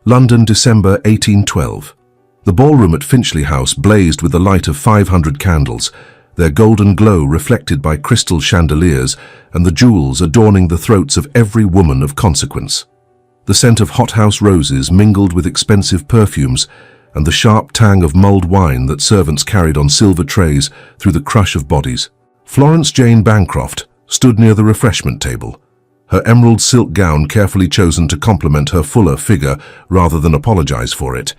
London, December 1812. The ballroom at Finchley House blazed with the light of 500 candles, their golden glow reflected by crystal chandeliers and the jewels adorning the throats of every woman of consequence. The scent of hothouse roses mingled with expensive perfumes and the sharp tang of mulled wine that servants carried on silver trays through the crush of bodies. Florence Jane Bancroft stood near the refreshment table, her emerald silk gown carefully chosen to complement her fuller figure rather than apologize for it,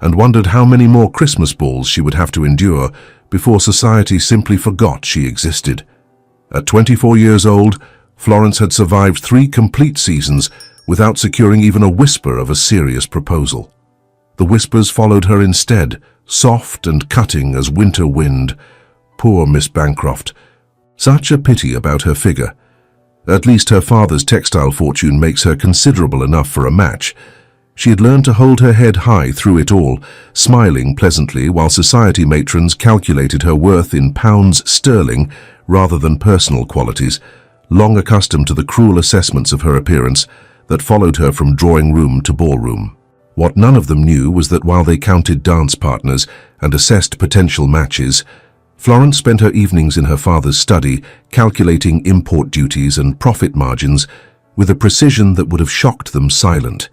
and wondered how many more Christmas balls she would have to endure before society simply forgot she existed. At 24 years old, Florence had survived 3 complete seasons without securing even a whisper of a serious proposal. The whispers followed her instead, soft and cutting as winter wind. Poor Miss Bancroft. Such a pity about her figure. At least her father's textile fortune makes her considerable enough for a match. She had learned to hold her head high through it all, smiling pleasantly while society matrons calculated her worth in pounds sterling rather than personal qualities, long accustomed to the cruel assessments of her appearance that followed her from drawing room to ballroom. What none of them knew was that while they counted dance partners and assessed potential matches, Florence spent her evenings in her father's study calculating import duties and profit margins with a precision that would have shocked them silent.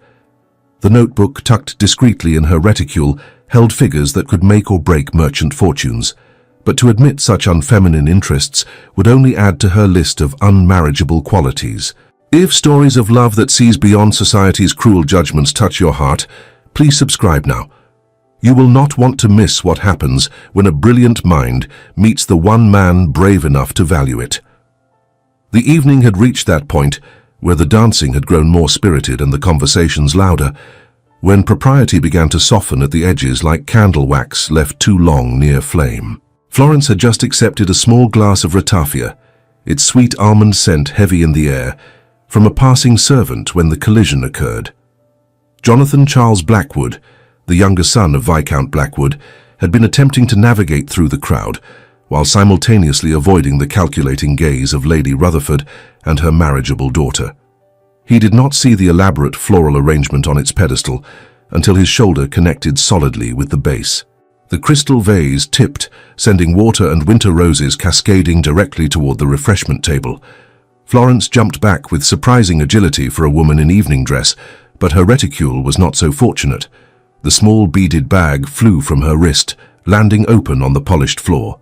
The notebook, tucked discreetly in her reticule, held figures that could make or break merchant fortunes, but to admit such unfeminine interests would only add to her list of unmarriageable qualities. If stories of love that sees beyond society's cruel judgments touch your heart, please subscribe now. You will not want to miss what happens when a brilliant mind meets the one man brave enough to value it. The evening had reached that point where the dancing had grown more spirited and the conversations louder, when propriety began to soften at the edges like candle wax left too long near flame. Florence had just accepted a small glass of ratafia, its sweet almond scent heavy in the air, from a passing servant when the collision occurred. Jonathan Charles Blackwood, the younger son of Viscount Blackwood, had been attempting to navigate through the crowd, while simultaneously avoiding the calculating gaze of Lady Rutherford and her marriageable daughter. He did not see the elaborate floral arrangement on its pedestal until his shoulder connected solidly with the base. The crystal vase tipped, sending water and winter roses cascading directly toward the refreshment table. Florence jumped back with surprising agility for a woman in evening dress, but her reticule was not so fortunate. The small beaded bag flew from her wrist, landing open on the polished floor.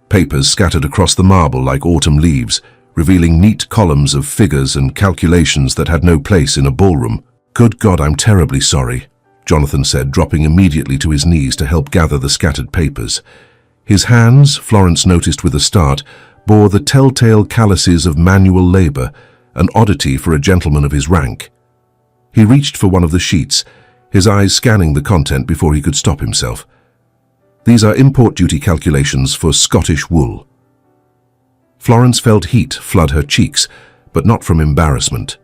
Papers scattered across the marble like autumn leaves, revealing neat columns of figures and calculations that had no place in a ballroom. "Good God, I'm terribly sorry," Jonathan said, dropping immediately to his knees to help gather the scattered papers. His hands, Florence noticed with a start, bore the telltale calluses of manual labor, an oddity for a gentleman of his rank. He reached for one of the sheets, his eyes scanning the content before he could stop himself. "These are import duty calculations for Scottish wool." Florence felt heat flood her cheeks, but not from embarrassment,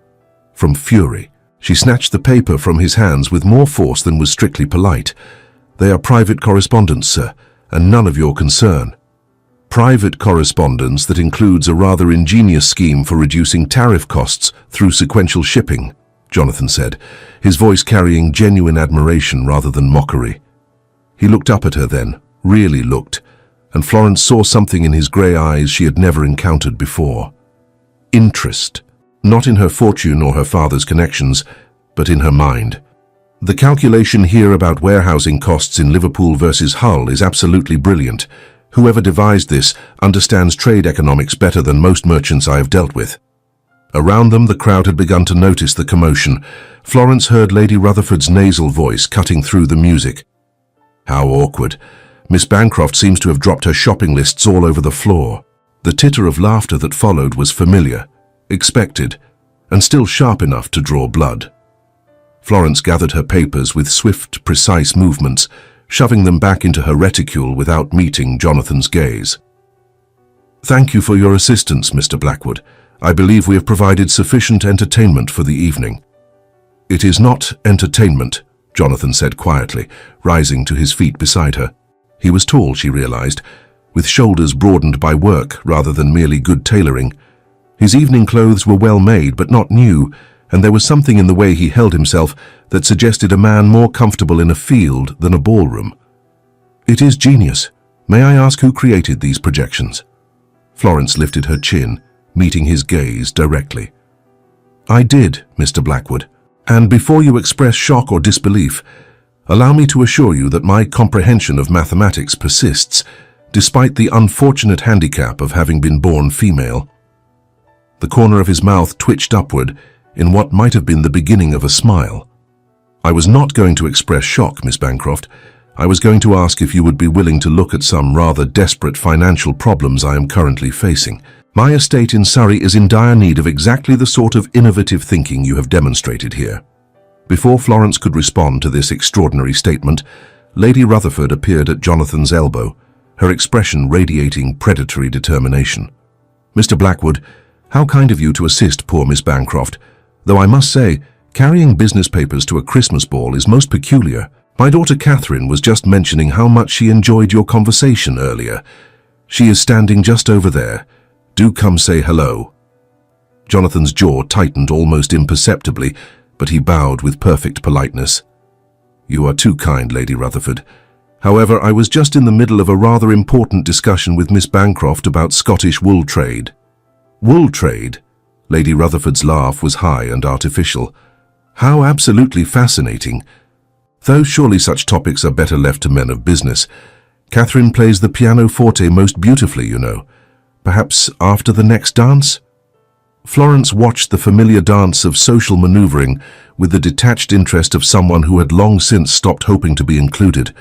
from fury. She snatched the paper from his hands with more force than was strictly polite. "They are private correspondence, sir, and none of your concern." "Private correspondence that includes a rather ingenious scheme for reducing tariff costs through sequential shipping," Jonathan said, his voice carrying genuine admiration rather than mockery. He looked up at her then, really looked, and Florence saw something in his grey eyes she had never encountered before. Interest, not in her fortune or her father's connections, but in her mind. "The calculation here about warehousing costs in Liverpool versus Hull is absolutely brilliant. Whoever devised this understands trade economics better than most merchants I have dealt with." Around them, the crowd had begun to notice the commotion. Florence heard Lady Rutherford's nasal voice cutting through the music. "How awkward. Miss Bancroft seems to have dropped her shopping lists all over the floor." The titter of laughter that followed was familiar, expected, and still sharp enough to draw blood. Florence gathered her papers with swift, precise movements, shoving them back into her reticule without meeting Jonathan's gaze. "Thank you for your assistance, Mr. Blackwood. I believe we have provided sufficient entertainment for the evening." "It is not entertainment," Jonathan said quietly, rising to his feet beside her. He was tall, she realized, with shoulders broadened by work rather than merely good tailoring. His evening clothes were well made but not new, and there was something in the way he held himself that suggested a man more comfortable in a field than a ballroom. "It is genius. May I ask who created these projections?" Florence lifted her chin, meeting his gaze directly. "I did, Mr. Blackwood. And before you express shock or disbelief, allow me to assure you that my comprehension of mathematics persists, despite the unfortunate handicap of having been born female." The corner of his mouth twitched upward in what might have been the beginning of a smile. "I was not going to express shock, Miss Bancroft. I was going to ask if you would be willing to look at some rather desperate financial problems I am currently facing. My estate in Surrey is in dire need of exactly the sort of innovative thinking you have demonstrated here." Before Florence could respond to this extraordinary statement, Lady Rutherford appeared at Jonathan's elbow, her expression radiating predatory determination. "Mr. Blackwood, how kind of you to assist poor Miss Bancroft, though I must say, carrying business papers to a Christmas ball is most peculiar. My daughter Catherine was just mentioning how much she enjoyed your conversation earlier. She is standing just over there. Do come say hello." Jonathan's jaw tightened almost imperceptibly, but he bowed with perfect politeness. "You are too kind, Lady Rutherford. However, I was just in the middle of a rather important discussion with Miss Bancroft about Scottish wool trade." "Wool trade?" Lady Rutherford's laugh was high and artificial. "How absolutely fascinating. Though surely such topics are better left to men of business. Catherine plays the pianoforte most beautifully, you know. Perhaps after the next dance?" Florence watched the familiar dance of social maneuvering with the detached interest of someone who had long since stopped hoping to be included.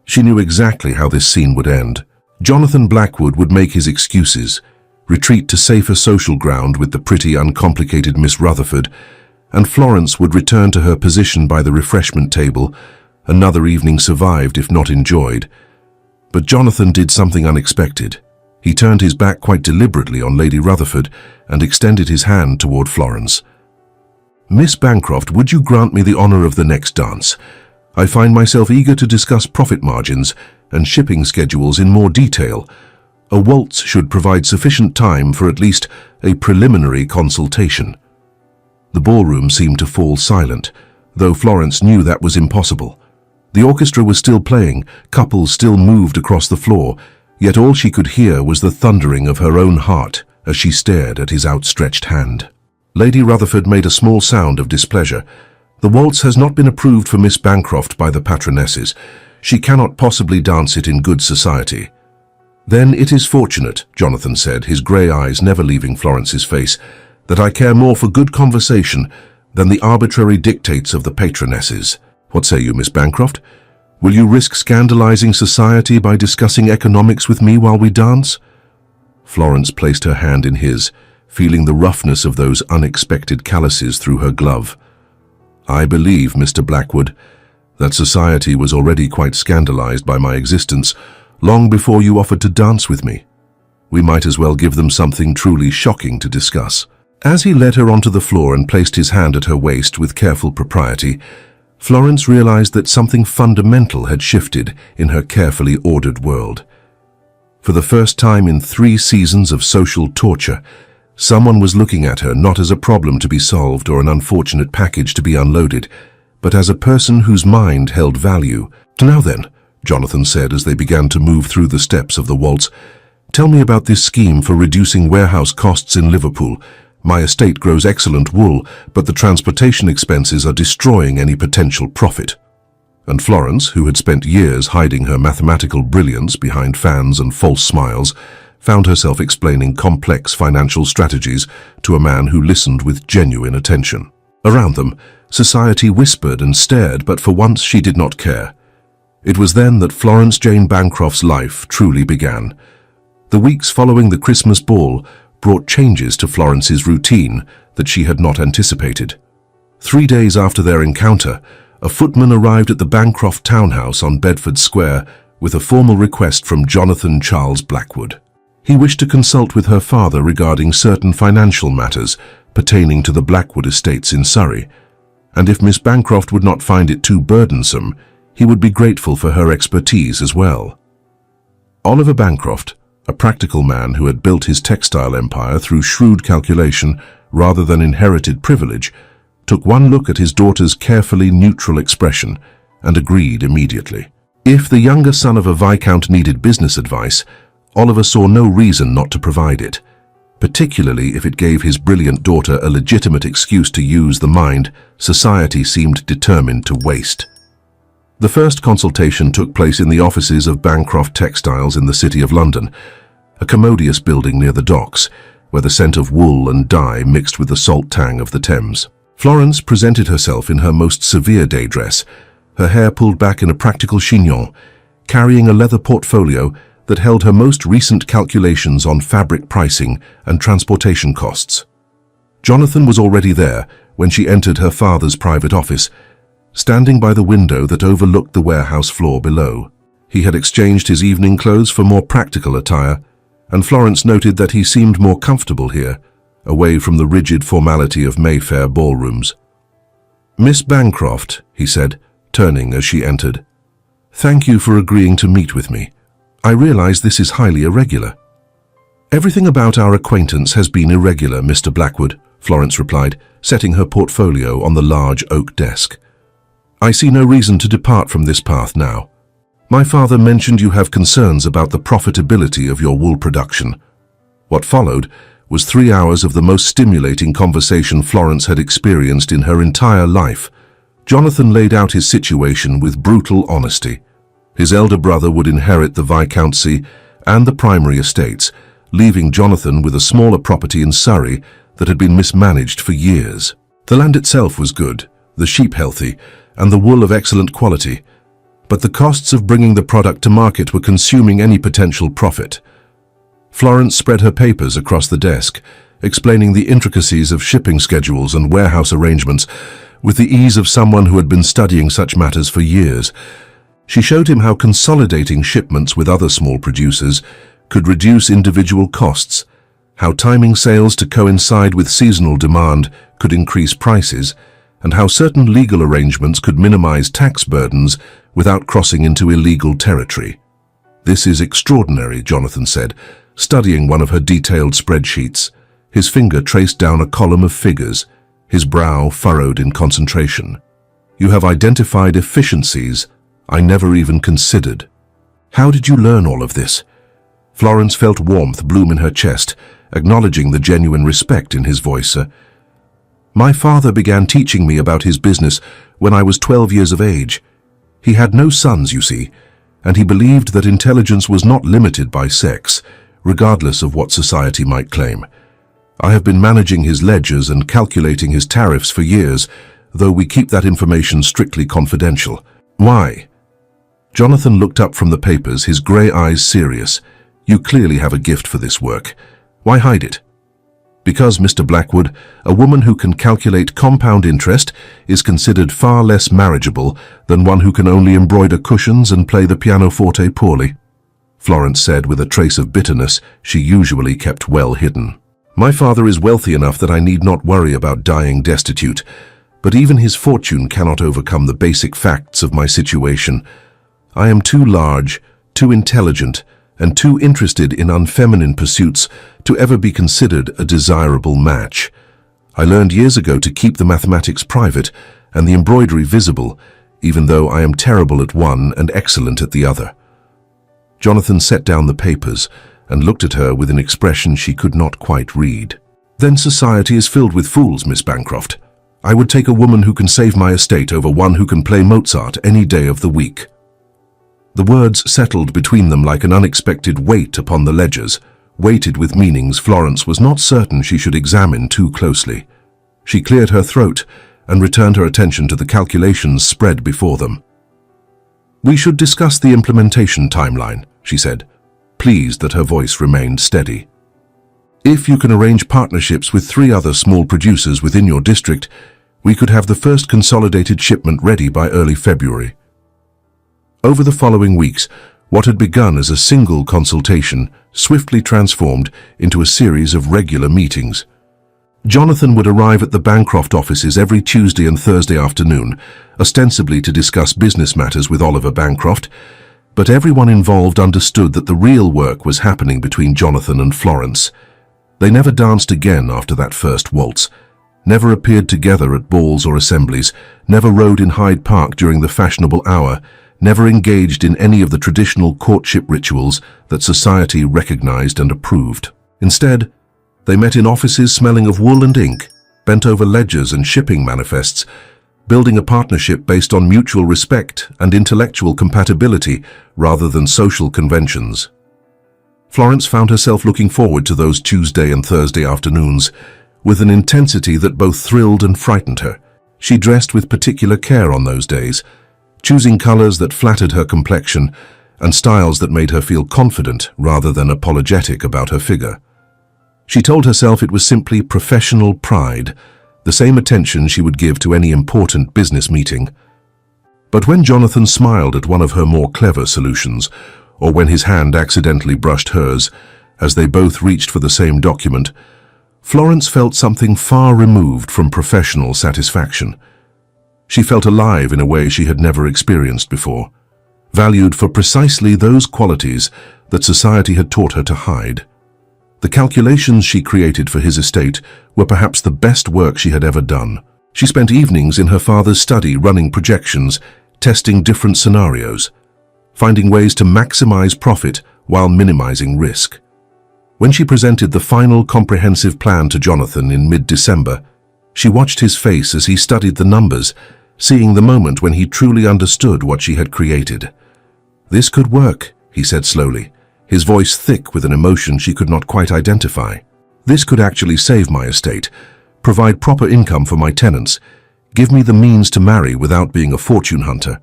She knew exactly how this scene would end. Jonathan Blackwood would make his excuses, retreat to safer social ground with the pretty, uncomplicated Miss Rutherford, and Florence would return to her position by the refreshment table. Another evening survived, if not enjoyed. But Jonathan did something unexpected. He turned his back quite deliberately on Lady Rutherford and extended his hand toward Florence. "Miss Bancroft, would you grant me the honor of the next dance? I find myself eager to discuss profit margins and shipping schedules in more detail. A waltz should provide sufficient time for at least a preliminary consultation." The ballroom seemed to fall silent, though Florence knew that was impossible. The orchestra was still playing, couples still moved across the floor, yet all she could hear was the thundering of her own heart as she stared at his outstretched hand. Lady Rutherford made a small sound of displeasure. "The waltz has not been approved for Miss Bancroft by the patronesses. She cannot possibly dance it in good society." "Then it is fortunate," Jonathan said, his grey eyes never leaving Florence's face, "that I care more for good conversation than the arbitrary dictates of the patronesses. What say you, Miss Bancroft? Will you risk scandalizing society by discussing economics with me while we dance?" Florence placed her hand in his, feeling the roughness of those unexpected calluses through her glove. "I believe, Mr. Blackwood, that society was already quite scandalized by my existence long before you offered to dance with me. We might as well give them something truly shocking to discuss." As he led her onto the floor and placed his hand at her waist with careful propriety, Florence realized that something fundamental had shifted in her carefully ordered world. For the first time in 3 seasons of social torture, someone was looking at her not as a problem to be solved or an unfortunate package to be unloaded, but as a person whose mind held value. "Now then," Jonathan said as they began to move through the steps of the waltz, "tell me about this scheme for reducing warehouse costs in Liverpool. My estate grows excellent wool, but the transportation expenses are destroying any potential profit." And Florence, who had spent years hiding her mathematical brilliance behind fans and false smiles, found herself explaining complex financial strategies to a man who listened with genuine attention. Around them, society whispered and stared, but for once she did not care. It was then that Florence Jane Bancroft's life truly began. The weeks following the Christmas ball brought changes to Florence's routine that she had not anticipated. 3 days after their encounter, a footman arrived at the Bancroft townhouse on Bedford Square with a formal request from Jonathan Charles Blackwood. He wished to consult with her father regarding certain financial matters pertaining to the Blackwood estates in Surrey, and if Miss Bancroft would not find it too burdensome, he would be grateful for her expertise as well. Oliver Bancroft, a practical man who had built his textile empire through shrewd calculation rather than inherited privilege, took one look at his daughter's carefully neutral expression, and agreed immediately. If the younger son of a viscount needed business advice, Oliver saw no reason not to provide it, particularly if it gave his brilliant daughter a legitimate excuse to use the mind society seemed determined to waste. The first consultation took place in the offices of Bancroft Textiles in the City of London, a commodious building near the docks, where the scent of wool and dye mixed with the salt tang of the Thames. Florence presented herself in her most severe day dress, her hair pulled back in a practical chignon, carrying a leather portfolio that held her most recent calculations on fabric pricing and transportation costs. Jonathan was already there when she entered her father's private office, standing by the window that overlooked the warehouse floor below. He had exchanged his evening clothes for more practical attire, and Florence noted that he seemed more comfortable here, away from the rigid formality of Mayfair ballrooms. "Miss Bancroft," he said, turning as she entered, "thank you for agreeing to meet with me. I realize this is highly irregular." "Everything about our acquaintance has been irregular, Mr. Blackwood," Florence replied, setting her portfolio on the large oak desk. "I see no reason to depart from this path now. My father mentioned you have concerns about the profitability of your wool production." What followed was 3 hours of the most stimulating conversation Florence had experienced in her entire life. Jonathan laid out his situation with brutal honesty. His elder brother would inherit the viscountcy and the primary estates, leaving Jonathan with a smaller property in Surrey that had been mismanaged for years. The land itself was good, the sheep healthy, and the wool of excellent quality, but the costs of bringing the product to market were consuming any potential profit. Florence spread her papers across the desk, explaining the intricacies of shipping schedules and warehouse arrangements with the ease of someone who had been studying such matters for years. She showed him how consolidating shipments with other small producers could reduce individual costs, how timing sales to coincide with seasonal demand could increase prices, and how certain legal arrangements could minimize tax burdens without crossing into illegal territory. "This is extraordinary," Jonathan said, studying one of her detailed spreadsheets. His finger traced down a column of figures, his brow furrowed in concentration. "You have identified efficiencies I never even considered. How did you learn all of this?" Florence felt warmth bloom in her chest, acknowledging the genuine respect in his voice. "My father began teaching me about his business when I was 12 years of age. He had no sons, you see, and he believed that intelligence was not limited by sex, regardless of what society might claim. I have been managing his ledgers and calculating his tariffs for years, though we keep that information strictly confidential." "Why?" Jonathan looked up from the papers, his grey eyes serious. "You clearly have a gift for this work. Why hide it?" "Because, Mr. Blackwood, a woman who can calculate compound interest is considered far less marriageable than one who can only embroider cushions and play the pianoforte poorly," Florence said with a trace of bitterness she usually kept well hidden. "My father is wealthy enough that I need not worry about dying destitute, but even his fortune cannot overcome the basic facts of my situation. I am too large, too intelligent, and too interested in unfeminine pursuits to ever be considered a desirable match. I learned years ago to keep the mathematics private and the embroidery visible, even though I am terrible at one and excellent at the other." Jonathan set down the papers and looked at her with an expression she could not quite read. "Then society is filled with fools, Miss Bancroft. I would take a woman who can save my estate over one who can play Mozart any day of the week." The words settled between them like an unexpected weight upon the ledgers, weighted with meanings Florence was not certain she should examine too closely. She cleared her throat and returned her attention to the calculations spread before them. "We should discuss the implementation timeline," she said, pleased that her voice remained steady. "If you can arrange partnerships with 3 other small producers within your district, we could have the first consolidated shipment ready by early February." Over the following weeks, what had begun as a single consultation swiftly transformed into a series of regular meetings. Jonathan would arrive at the Bancroft offices every Tuesday and Thursday afternoon, ostensibly to discuss business matters with Oliver Bancroft, but everyone involved understood that the real work was happening between Jonathan and Florence. They never danced again after that first waltz, never appeared together at balls or assemblies, never rode in Hyde Park during the fashionable hour, never engaged in any of the traditional courtship rituals that society recognized and approved. Instead, they met in offices smelling of wool and ink, bent over ledgers and shipping manifests, building a partnership based on mutual respect and intellectual compatibility rather than social conventions. Florence found herself looking forward to those Tuesday and Thursday afternoons with an intensity that both thrilled and frightened her. She dressed with particular care on those days, choosing colors that flattered her complexion and styles that made her feel confident rather than apologetic about her figure. She told herself it was simply professional pride, the same attention she would give to any important business meeting. But when Jonathan smiled at one of her more clever solutions, or when his hand accidentally brushed hers as they both reached for the same document, Florence felt something far removed from professional satisfaction. She felt alive in a way she had never experienced before, valued for precisely those qualities that society had taught her to hide. The calculations she created for his estate were perhaps the best work she had ever done. She spent evenings in her father's study running projections, testing different scenarios, finding ways to maximize profit while minimizing risk. When she presented the final comprehensive plan to Jonathan in mid-December, she watched his face as he studied the numbers, seeing the moment when he truly understood what she had created. "This could work," he said slowly, his voice thick with an emotion she could not quite identify. "This could actually save my estate, provide proper income for my tenants, give me the means to marry without being a fortune hunter."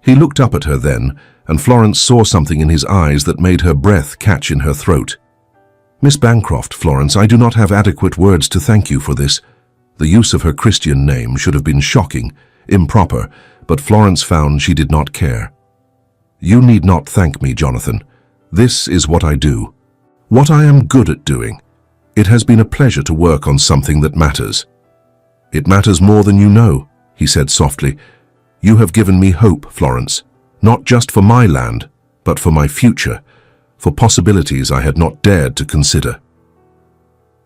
He looked up at her then, and Florence saw something in his eyes that made her breath catch in her throat. "Miss Bancroft, Florence, I do not have adequate words to thank you for this." The use of her Christian name should have been shocking, improper, but Florence found she did not care. "You need not thank me, Jonathan. This is what I do. What I am good at doing. It has been a pleasure to work on something that matters." "It matters more than you know," he said softly. "You have given me hope, Florence, not just for my land, but for my future, for possibilities I had not dared to consider."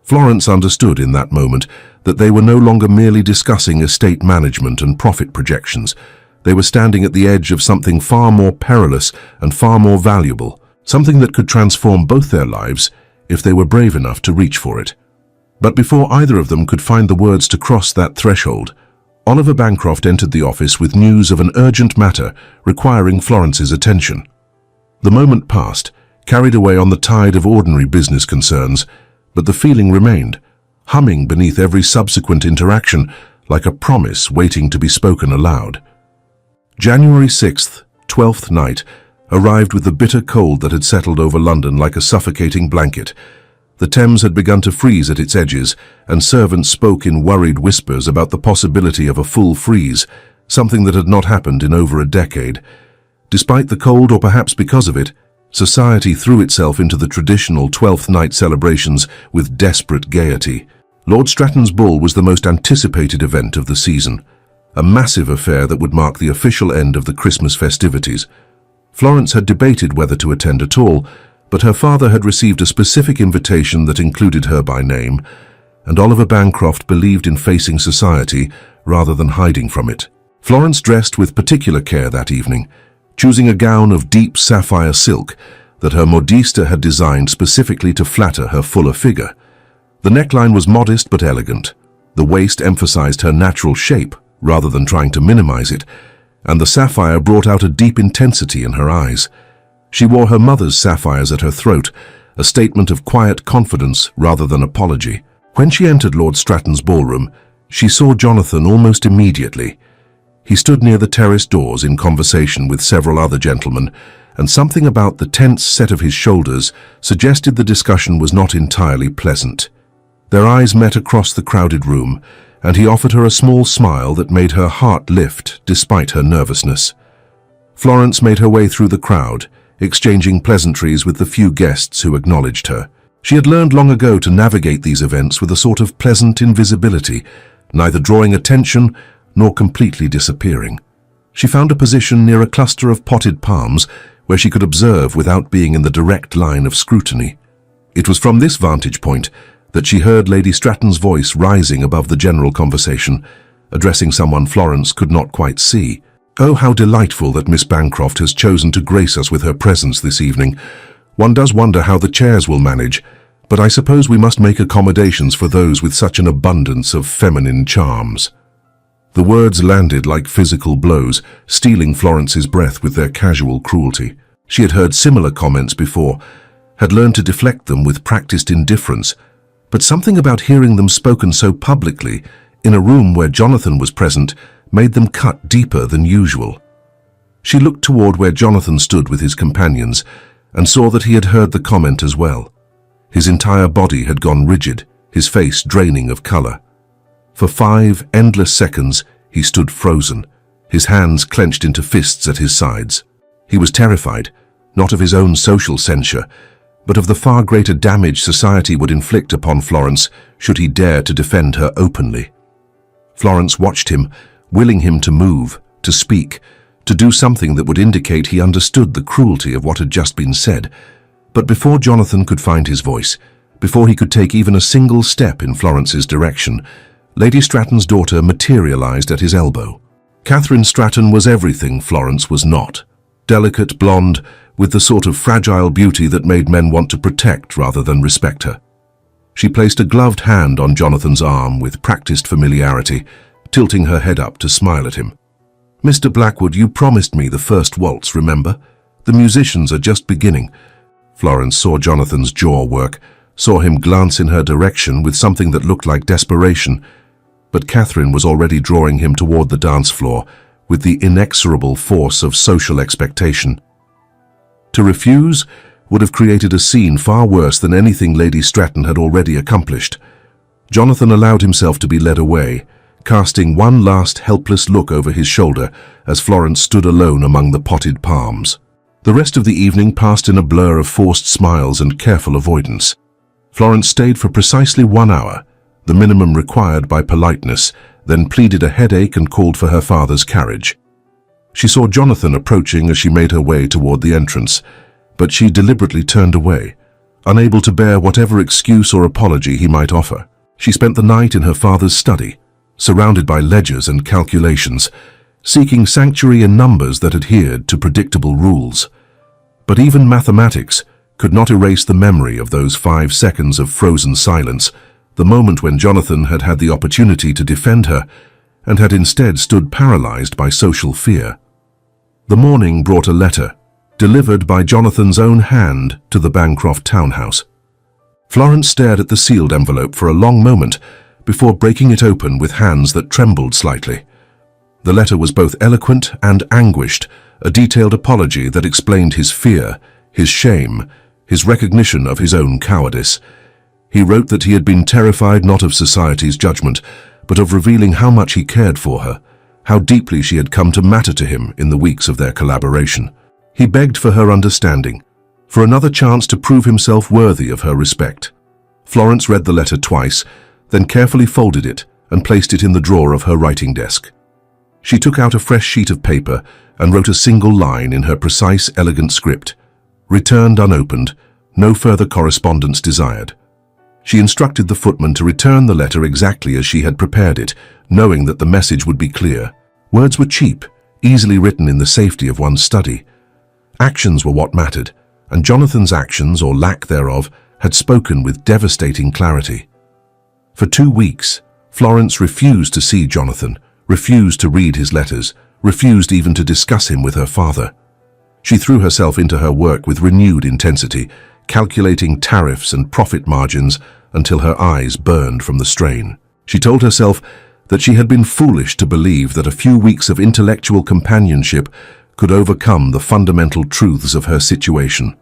Florence understood in that moment that they were no longer merely discussing estate management and profit projections. They were standing at the edge of something far more perilous and far more valuable, something that could transform both their lives if they were brave enough to reach for it. But before either of them could find the words to cross that threshold, Oliver Bancroft entered the office with news of an urgent matter requiring Florence's attention. The moment passed, carried away on the tide of ordinary business concerns, but the feeling remained, humming beneath every subsequent interaction like a promise waiting to be spoken aloud. January 6th, 12th night, arrived with the bitter cold that had settled over London like a suffocating blanket. The Thames had begun to freeze at its edges, and servants spoke in worried whispers about the possibility of a full freeze, something that had not happened in over a decade. Despite the cold, or perhaps because of it, society threw itself into the traditional 12th night celebrations with desperate gaiety. Lord Stratton's ball was the most anticipated event of the season, a massive affair that would mark the official end of the Christmas festivities. Florence had debated whether to attend at all, but her father had received a specific invitation that included her by name, and Oliver Bancroft believed in facing society rather than hiding from it. Florence dressed with particular care that evening, choosing a gown of deep sapphire silk that her modiste had designed specifically to flatter her fuller figure. The neckline was modest but elegant. The waist emphasized her natural shape rather than trying to minimize it, and the sapphire brought out a deep intensity in her eyes. She wore her mother's sapphires at her throat, a statement of quiet confidence rather than apology. When she entered Lord Stratton's ballroom, she saw Jonathan almost immediately. He stood near the terrace doors in conversation with several other gentlemen, and something about the tense set of his shoulders suggested the discussion was not entirely pleasant. Their eyes met across the crowded room, and he offered her a small smile that made her heart lift despite her nervousness. Florence made her way through the crowd, exchanging pleasantries with the few guests who acknowledged her. She had learned long ago to navigate these events with a sort of pleasant invisibility, neither drawing attention nor completely disappearing. She found a position near a cluster of potted palms where she could observe without being in the direct line of scrutiny. It was from this vantage point that she heard Lady Stratton's voice rising above the general conversation, addressing someone Florence could not quite see. "Oh, how delightful that Miss Bancroft has chosen to grace us with her presence this evening. One does wonder how the chairs will manage, but I suppose we must make accommodations for those with such an abundance of feminine charms." The words landed like physical blows, stealing Florence's breath with their casual cruelty. She had heard similar comments before, had learned to deflect them with practiced indifference, but something about hearing them spoken so publicly, in a room where Jonathan was present, made them cut deeper than usual. She looked toward where Jonathan stood with his companions, and saw that he had heard the comment as well. His entire body had gone rigid, his face draining of color. For 5 endless seconds, he stood frozen, his hands clenched into fists at his sides. He was terrified, not of his own social censure, but of the far greater damage society would inflict upon Florence should he dare to defend her openly. Florence watched him, willing him to move, to speak, to do something that would indicate he understood the cruelty of what had just been said. But before Jonathan could find his voice, before he could take even a single step in Florence's direction, Lady Stratton's daughter materialized at his elbow. Catherine Stratton was everything Florence was not. Delicate, blonde, with the sort of fragile beauty that made men want to protect rather than respect her. She placed a gloved hand on Jonathan's arm with practiced familiarity, tilting her head up to smile at him. "Mr. Blackwood, you promised me the first waltz, remember? The musicians are just beginning." Florence saw Jonathan's jaw work, saw him glance in her direction with something that looked like desperation, but Catherine was already drawing him toward the dance floor with the inexorable force of social expectation. To refuse would have created a scene far worse than anything Lady Stratton had already accomplished. Jonathan allowed himself to be led away, casting one last helpless look over his shoulder as Florence stood alone among the potted palms. The rest of the evening passed in a blur of forced smiles and careful avoidance. Florence stayed for precisely 1 hour, the minimum required by politeness, then pleaded a headache and called for her father's carriage. She saw Jonathan approaching as she made her way toward the entrance, but she deliberately turned away, unable to bear whatever excuse or apology he might offer. She spent the night in her father's study, surrounded by ledgers and calculations, seeking sanctuary in numbers that adhered to predictable rules. But even mathematics could not erase the memory of those 5 seconds of frozen silence, the moment when Jonathan had had the opportunity to defend her and had instead stood paralyzed by social fear. The morning brought a letter, delivered by Jonathan's own hand to the Bancroft townhouse. Florence stared at the sealed envelope for a long moment before breaking it open with hands that trembled slightly. The letter was both eloquent and anguished, a detailed apology that explained his fear, his shame, his recognition of his own cowardice. He wrote that he had been terrified not of society's judgment, but of revealing how much he cared for her, how deeply she had come to matter to him in the weeks of their collaboration. He begged for her understanding, for another chance to prove himself worthy of her respect. Florence read the letter twice, then carefully folded it and placed it in the drawer of her writing desk. She took out a fresh sheet of paper and wrote a single line in her precise, elegant script. Returned unopened, no further correspondence desired. She instructed the footman to return the letter exactly as she had prepared it, knowing that the message would be clear. Words were cheap, easily written in the safety of one's study. Actions were what mattered, and Jonathan's actions, or lack thereof, had spoken with devastating clarity. For 2 weeks, Florence refused to see Jonathan, refused to read his letters, refused even to discuss him with her father. She threw herself into her work with renewed intensity, calculating tariffs and profit margins until her eyes burned from the strain. She told herself that she had been foolish to believe that a few weeks of intellectual companionship could overcome the fundamental truths of her situation.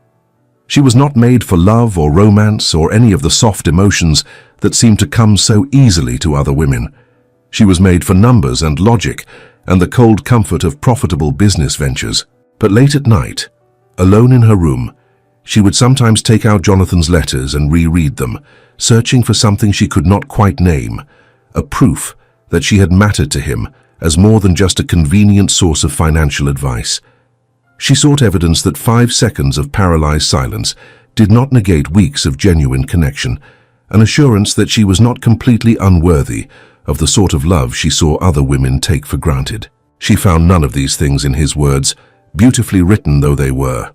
She was not made for love or romance or any of the soft emotions that seem to come so easily to other women. She was made for numbers and logic and the cold comfort of profitable business ventures. But late at night, alone in her room, she would sometimes take out Jonathan's letters and reread them, searching for something she could not quite name, a proof that she had mattered to him as more than just a convenient source of financial advice. She sought evidence that 5 seconds of paralyzed silence did not negate weeks of genuine connection, an assurance that she was not completely unworthy of the sort of love she saw other women take for granted. She found none of these things in his words, beautifully written though they were.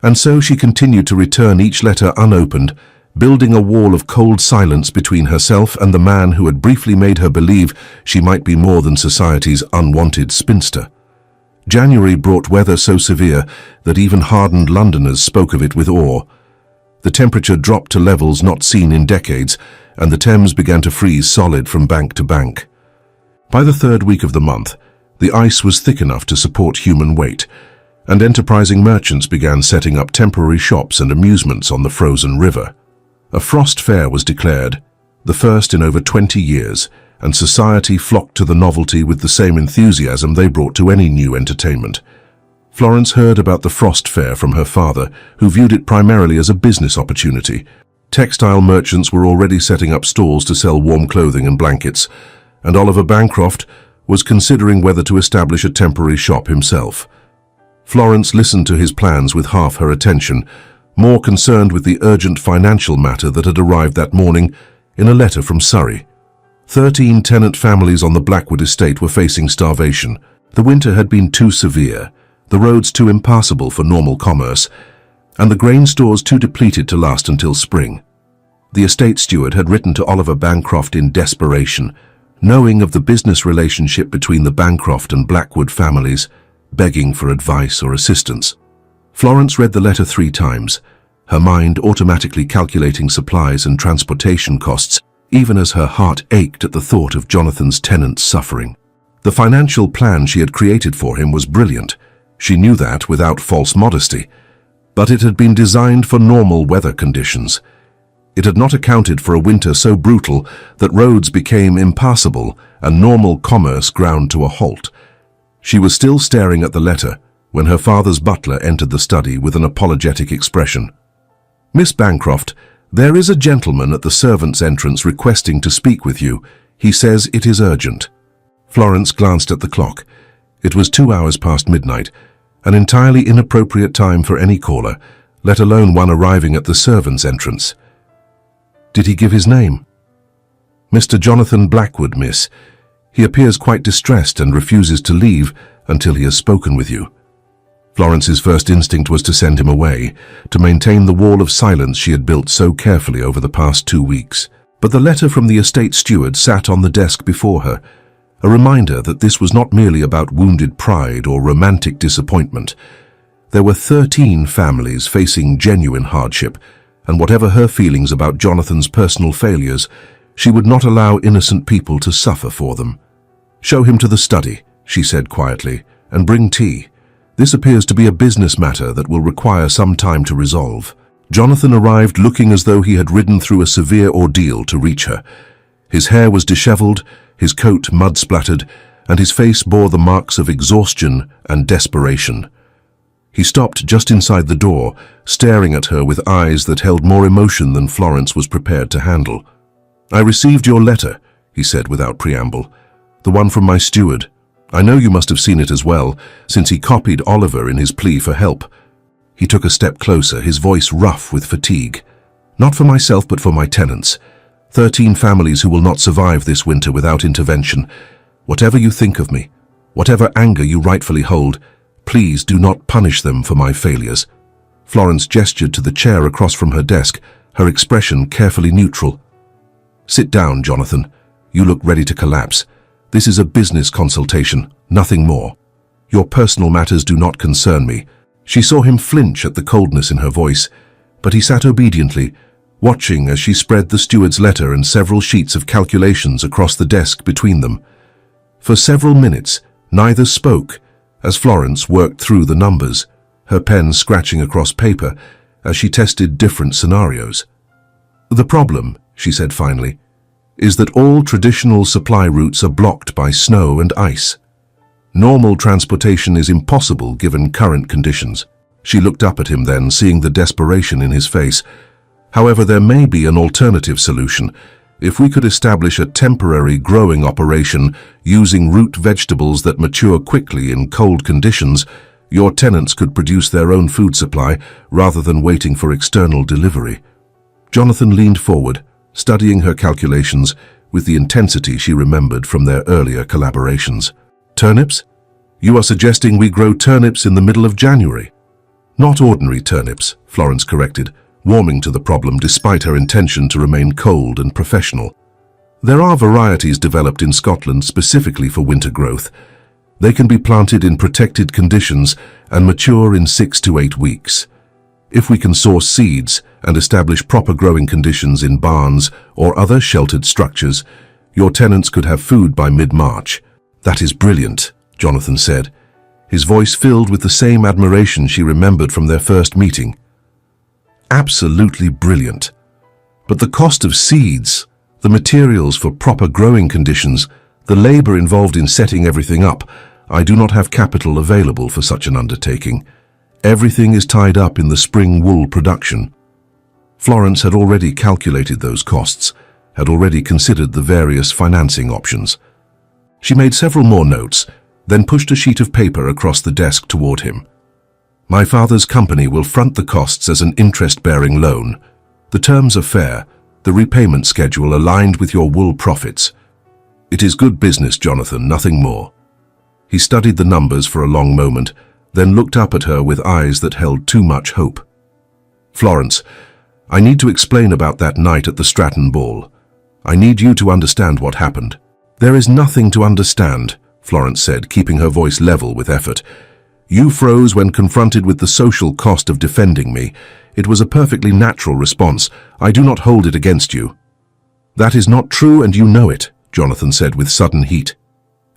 And so she continued to return each letter unopened, building a wall of cold silence between herself and the man who had briefly made her believe she might be more than society's unwanted spinster. January brought weather so severe that even hardened Londoners spoke of it with awe. The temperature dropped to levels not seen in decades, and the Thames began to freeze solid from bank to bank. By the third week of the month, the ice was thick enough to support human weight, and enterprising merchants began setting up temporary shops and amusements on the frozen river. A frost fair was declared, the first in over 20 years, and society flocked to the novelty with the same enthusiasm they brought to any new entertainment. Florence heard about the frost fair from her father, who viewed it primarily as a business opportunity. Textile merchants were already setting up stalls to sell warm clothing and blankets, and Oliver Bancroft was considering whether to establish a temporary shop himself. Florence listened to his plans with half her attention, more concerned with the urgent financial matter that had arrived that morning in a letter from Surrey. 13 tenant families on the Blackwood estate were facing starvation. The winter had been too severe, the roads too impassable for normal commerce, and the grain stores too depleted to last until spring. The estate steward had written to Oliver Bancroft in desperation, knowing of the business relationship between the Bancroft and Blackwood families, begging for advice or assistance. Florence read the letter 3 times, her mind automatically calculating supplies and transportation costs, even as her heart ached at the thought of Jonathan's tenants suffering. The financial plan she had created for him was brilliant. She knew that without false modesty, but it had been designed for normal weather conditions. It had not accounted for a winter so brutal that roads became impassable and normal commerce ground to a halt. She was still staring at the letter when her father's butler entered the study with an apologetic expression. "Miss Bancroft, there is a gentleman at the servants' entrance requesting to speak with you. He says it is urgent." Florence glanced at the clock. It was 2 hours past midnight, an entirely inappropriate time for any caller, let alone one arriving at the servants' entrance. "Did he give his name?" "Mr. Jonathan Blackwood, miss. He appears quite distressed and refuses to leave until he has spoken with you." Florence's first instinct was to send him away, to maintain the wall of silence she had built so carefully over the past 2 weeks. But the letter from the estate steward sat on the desk before her, a reminder that this was not merely about wounded pride or romantic disappointment. There were 13 families facing genuine hardship, and whatever her feelings about Jonathan's personal failures, she would not allow innocent people to suffer for them. "Show him to the study," she said quietly, "and bring tea. This appears to be a business matter that will require some time to resolve." Jonathan arrived looking as though he had ridden through a severe ordeal to reach her. His hair was disheveled, his coat mud-splattered, and his face bore the marks of exhaustion and desperation. He stopped just inside the door, staring at her with eyes that held more emotion than Florence was prepared to handle. "I received your letter," he said without preamble. "The one from my steward. I know you must have seen it as well, since he copied Oliver in his plea for help." He took a step closer, his voice rough with fatigue. "Not for myself, but for my tenants. 13 families who will not survive this winter without intervention. Whatever you think of me, whatever anger you rightfully hold, please do not punish them for my failures." Florence gestured to the chair across from her desk, her expression carefully neutral. "Sit down, Jonathan. You look ready to collapse. This is a business consultation, nothing more. Your personal matters do not concern me." She saw him flinch at the coldness in her voice, but he sat obediently, watching as she spread the steward's letter and several sheets of calculations across the desk between them. For several minutes, neither spoke, as Florence worked through the numbers, her pen scratching across paper as she tested different scenarios. "The problem," she said finally, "is that all traditional supply routes are blocked by snow and ice. Normal transportation is impossible given current conditions." She looked up at him then, seeing the desperation in his face. "However, there may be an alternative solution. If we could establish a temporary growing operation using root vegetables that mature quickly in cold conditions, your tenants could produce their own food supply rather than waiting for external delivery." Jonathan leaned forward, studying her calculations with the intensity she remembered from their earlier collaborations. Turnips? You are suggesting we grow turnips in the middle of January? Not ordinary turnips, Florence corrected, warming to the problem despite her intention to remain cold and professional. There are varieties developed in Scotland specifically for winter growth. They can be planted in protected conditions and mature in 6 to 8 weeks. If we can source seeds and establish proper growing conditions in barns or other sheltered structures, your tenants could have food by mid-March. That is brilliant, Jonathan said, his voice filled with the same admiration she remembered from their first meeting. Absolutely brilliant. But the cost of seeds, the materials for proper growing conditions, the labor involved in setting everything up, I do not have capital available for such an undertaking. Everything is tied up in the spring wool production. Florence had already calculated those costs, had already considered the various financing options. She made several more notes, then pushed a sheet of paper across the desk toward him. My father's company will front the costs as an interest-bearing loan. The terms are fair, the repayment schedule aligned with your wool profits. It is good business, Jonathan, nothing more. He studied the numbers for a long moment, then looked up at her with eyes that held too much hope. Florence, I need to explain about that night at the Stratton ball. I need you to understand what happened. There is nothing to understand, Florence said, keeping her voice level with effort. You froze when confronted with the social cost of defending me. It was a perfectly natural response. I do not hold it against you. That is not true, and you know it, Jonathan said with sudden heat.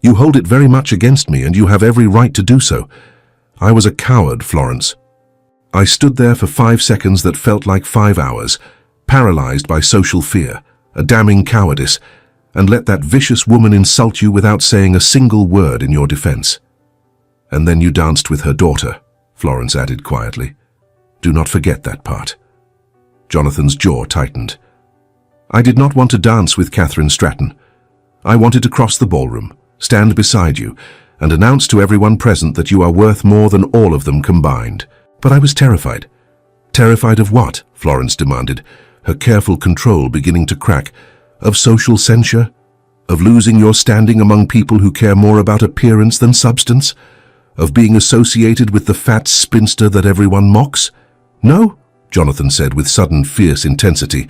You hold it very much against me, and you have every right to do so. I was a coward, Florence. I stood there for 5 seconds that felt like 5 hours, paralyzed by social fear, a damning cowardice, and let that vicious woman insult you without saying a single word in your defense. And then you danced with her daughter, Florence added quietly. Do not forget that part. Jonathan's jaw tightened. I did not want to dance with Catherine Stratton. I wanted to cross the ballroom, stand beside you, and announce to everyone present that you are worth more than all of them combined. But I was terrified. Terrified of what? Florence demanded, her careful control beginning to crack. Of social censure? Of losing your standing among people who care more about appearance than substance? Of being associated with the fat spinster that everyone mocks? No, Jonathan said with sudden fierce intensity.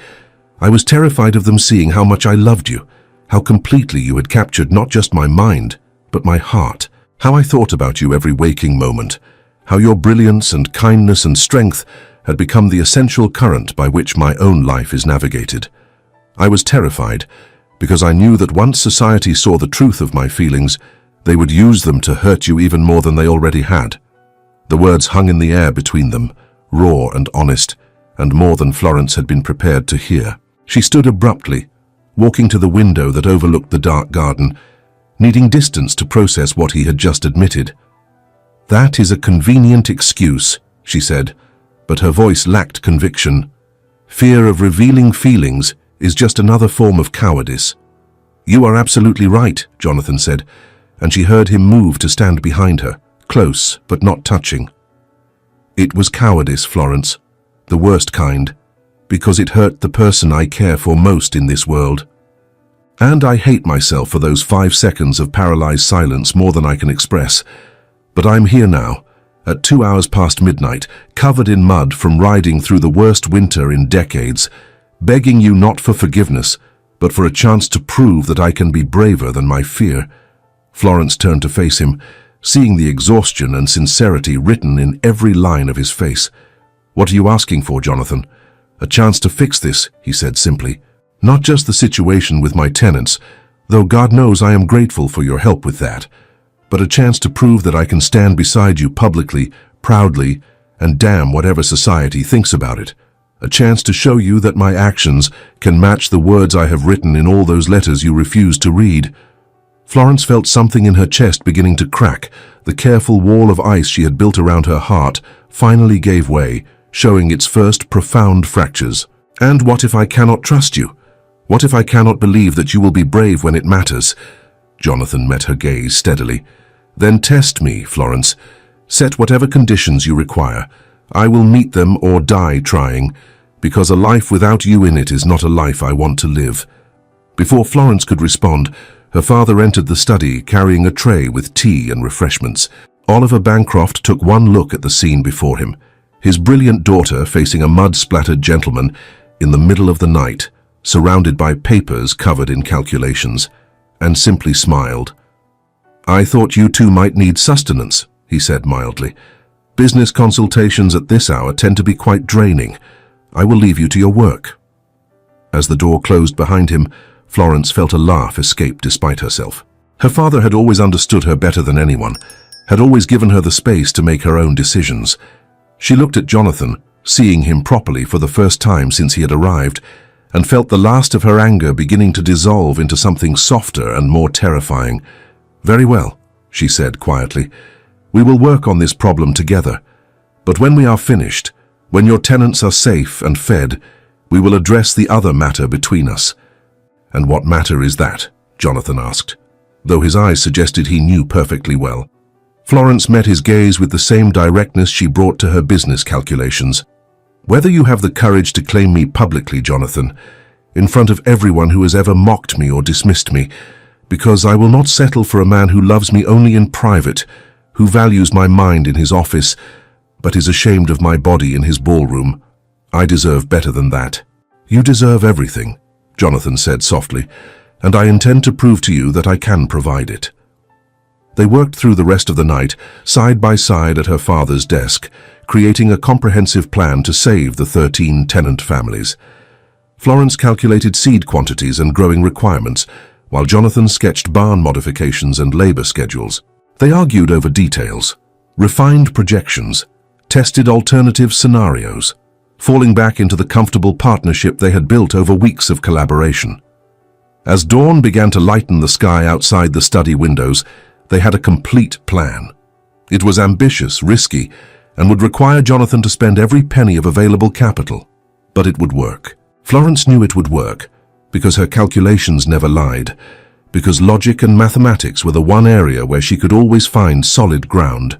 I was terrified of them seeing how much I loved you, how completely you had captured not just my mind, but my heart, how I thought about you every waking moment, how your brilliance and kindness and strength had become the essential current by which my own life is navigated. I was terrified because I knew that once society saw the truth of my feelings, they would use them to hurt you even more than they already had. The words hung in the air between them, raw and honest, and more than Florence had been prepared to hear. She stood abruptly, walking to the window that overlooked the dark garden, needing distance to process what he had just admitted. That is a convenient excuse, she said, but her voice lacked conviction. Fear of revealing feelings is just another form of cowardice. You are absolutely right, Jonathan said, and she heard him move to stand behind her, close but not touching. It was cowardice, Florence, the worst kind, because it hurt the person I care for most in this world. And I hate myself for those 5 seconds of paralyzed silence more than I can express. But I'm here now, at 2 hours past midnight, covered in mud from riding through the worst winter in decades, begging you not for forgiveness, but for a chance to prove that I can be braver than my fear. Florence turned to face him, seeing the exhaustion and sincerity written in every line of his face. What are you asking for, Jonathan? A chance to fix this, he said simply. Not just the situation with my tenants, though God knows I am grateful for your help with that, but a chance to prove that I can stand beside you publicly, proudly, and damn whatever society thinks about it. A chance to show you that my actions can match the words I have written in all those letters you refused to read. Florence felt something in her chest beginning to crack. The careful wall of ice she had built around her heart finally gave way, showing its first profound fractures. And what if I cannot trust you? What if I cannot believe that you will be brave when it matters? Jonathan met her gaze steadily. Then test me, Florence. Set whatever conditions you require. I will meet them or die trying. Because a life without you in it is not a life I want to live." Before Florence could respond, her father entered the study carrying a tray with tea and refreshments. Oliver Bancroft took one look at the scene before him, his brilliant daughter facing a mud-splattered gentleman in the middle of the night, surrounded by papers covered in calculations, and simply smiled. "I thought you two might need sustenance," he said mildly. "Business consultations at this hour tend to be quite draining. I will leave you to your work." As the door closed behind him, Florence felt a laugh escape despite herself. Her father had always understood her better than anyone, had always given her the space to make her own decisions. She looked at Jonathan, seeing him properly for the first time since he had arrived, and felt the last of her anger beginning to dissolve into something softer and more terrifying. "Very well," she said quietly. "We will work on this problem together. But when we are finished, when your tenants are safe and fed, we will address the other matter between us." "And what matter is that?" Jonathan asked, though his eyes suggested he knew perfectly well. Florence met his gaze with the same directness she brought to her business calculations. "Whether you have the courage to claim me publicly, Jonathan, in front of everyone who has ever mocked me or dismissed me, because I will not settle for a man who loves me only in private, who values my mind in his office, but is ashamed of my body in his ballroom. I deserve better than that." "You deserve everything," Jonathan said softly, "and I intend to prove to you that I can provide it." They worked through the rest of the night, side by side at her father's desk, creating a comprehensive plan to save the 13 tenant families. Florence calculated seed quantities and growing requirements, while Jonathan sketched barn modifications and labor schedules. They argued over details, refined projections, tested alternative scenarios, falling back into the comfortable partnership they had built over weeks of collaboration. As dawn began to lighten the sky outside the study windows, they had a complete plan. It was ambitious, risky, and would require Jonathan to spend every penny of available capital. But it would work. Florence knew it would work, because her calculations never lied, because logic and mathematics were the one area where she could always find solid ground.